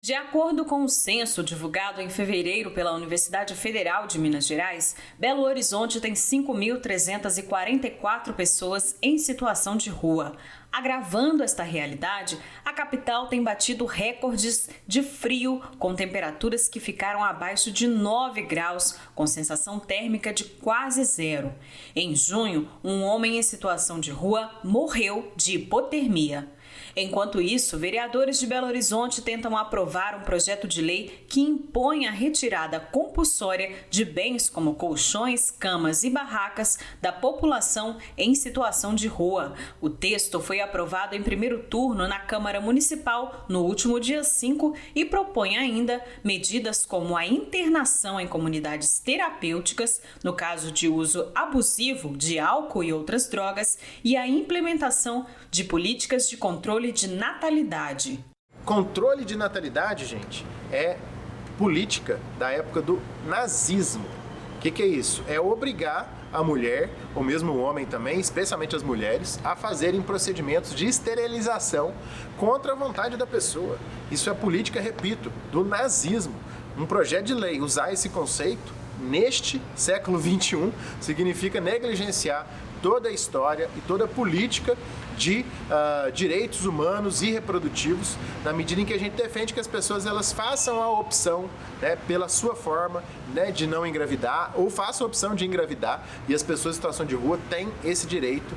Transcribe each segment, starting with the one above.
De acordo com o censo divulgado em fevereiro pela Universidade Federal de Minas Gerais, Belo Horizonte tem 5.344 pessoas em situação de rua. Agravando esta realidade, a capital tem batido recordes de frio, com temperaturas que ficaram abaixo de 9 graus, com sensação térmica de quase zero. Em junho, um homem em situação de rua morreu de hipotermia. Enquanto isso, vereadores de Belo Horizonte tentam aprovar um projeto de lei que impõe a retirada compulsória de bens como colchões, camas e barracas da população em situação de rua. O texto foi aprovado em primeiro turno na Câmara Municipal no último dia 5 e propõe ainda medidas como a internação em comunidades terapêuticas, no caso de uso abusivo de álcool e outras drogas, e a implementação de políticas de controle de natalidade. Controle de natalidade, gente, é política da época do nazismo. O que é isso? É obrigar a mulher, ou mesmo o homem também, especialmente as mulheres, a fazerem procedimentos de esterilização contra a vontade da pessoa. Isso é política, repito, do nazismo. Um projeto de lei usar esse conceito neste século XXI significa negligenciar toda a história e toda a política de direitos humanos e reprodutivos, na medida em que a gente defende que as pessoas elas façam a opção, né, pela sua forma, né, de não engravidar, ou façam a opção de engravidar, e as pessoas em situação de rua têm esse direito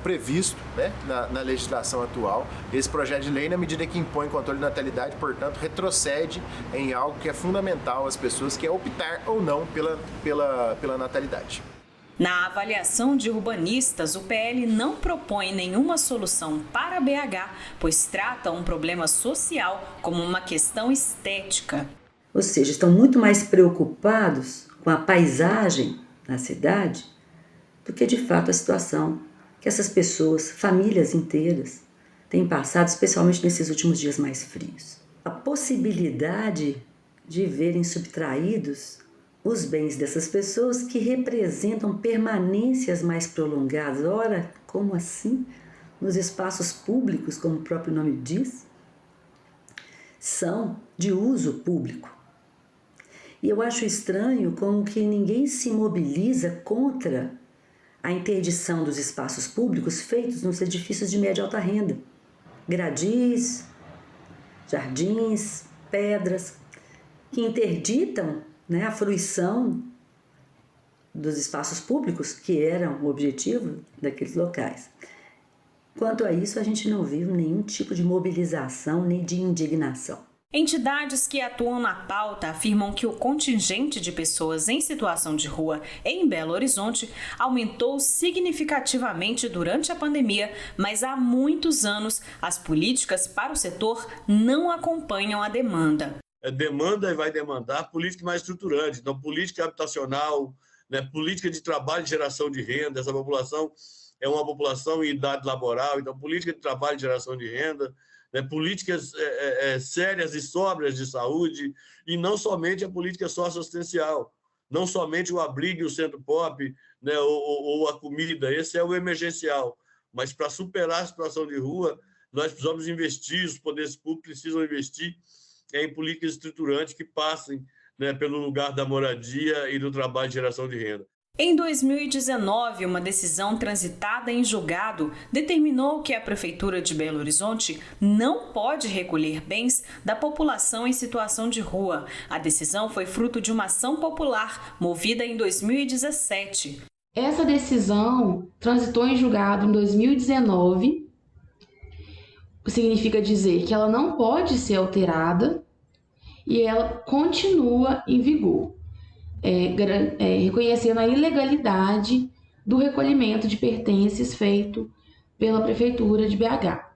previsto, né, na legislação atual. Esse projeto de lei, na medida que impõe controle de natalidade, portanto, retrocede em algo que é fundamental às pessoas, que é optar ou não pela natalidade. Na avaliação de urbanistas, o PL não propõe nenhuma solução para BH, pois trata um problema social como uma questão estética. Ou seja, estão muito mais preocupados com a paisagem na cidade do que, de fato, a situação que essas pessoas, famílias inteiras, têm passado, especialmente nesses últimos dias mais frios. A possibilidade de verem subtraídos os bens dessas pessoas que representam permanências mais prolongadas. Ora, como assim? Nos espaços públicos, como o próprio nome diz, são de uso público. E eu acho estranho como que ninguém se mobiliza contra a interdição dos espaços públicos feitos nos edifícios de média e alta renda. Gradis, jardins, pedras, que interditam, né, a fruição dos espaços públicos, que eram o objetivo daqueles locais. Quanto a isso, a gente não viu nenhum tipo de mobilização nem de indignação. Entidades que atuam na pauta afirmam que o contingente de pessoas em situação de rua em Belo Horizonte aumentou significativamente durante a pandemia, mas há muitos anos as políticas para o setor não acompanham a demanda. Demanda e vai demandar política mais estruturante, então política habitacional, né, política de trabalho e geração de renda. Essa população é uma população em idade laboral, então política de trabalho e geração de renda, né, políticas sérias e sóbrias de saúde, e não somente a política socioassistencial, não somente o abrigo e o centro pop, né, ou a comida, esse é o emergencial. Mas para superar a situação de rua, nós precisamos investir, os poderes públicos precisam investir em políticas estruturantes que passem, né, pelo lugar da moradia e do trabalho de geração de renda. Em 2019, uma decisão transitada em julgado determinou que a Prefeitura de Belo Horizonte não pode recolher bens da população em situação de rua. A decisão foi fruto de uma ação popular movida em 2017. Essa decisão transitou em julgado em 2019. Significa dizer que ela não pode ser alterada e ela continua em vigor, reconhecendo a ilegalidade do recolhimento de pertences feito pela Prefeitura de BH.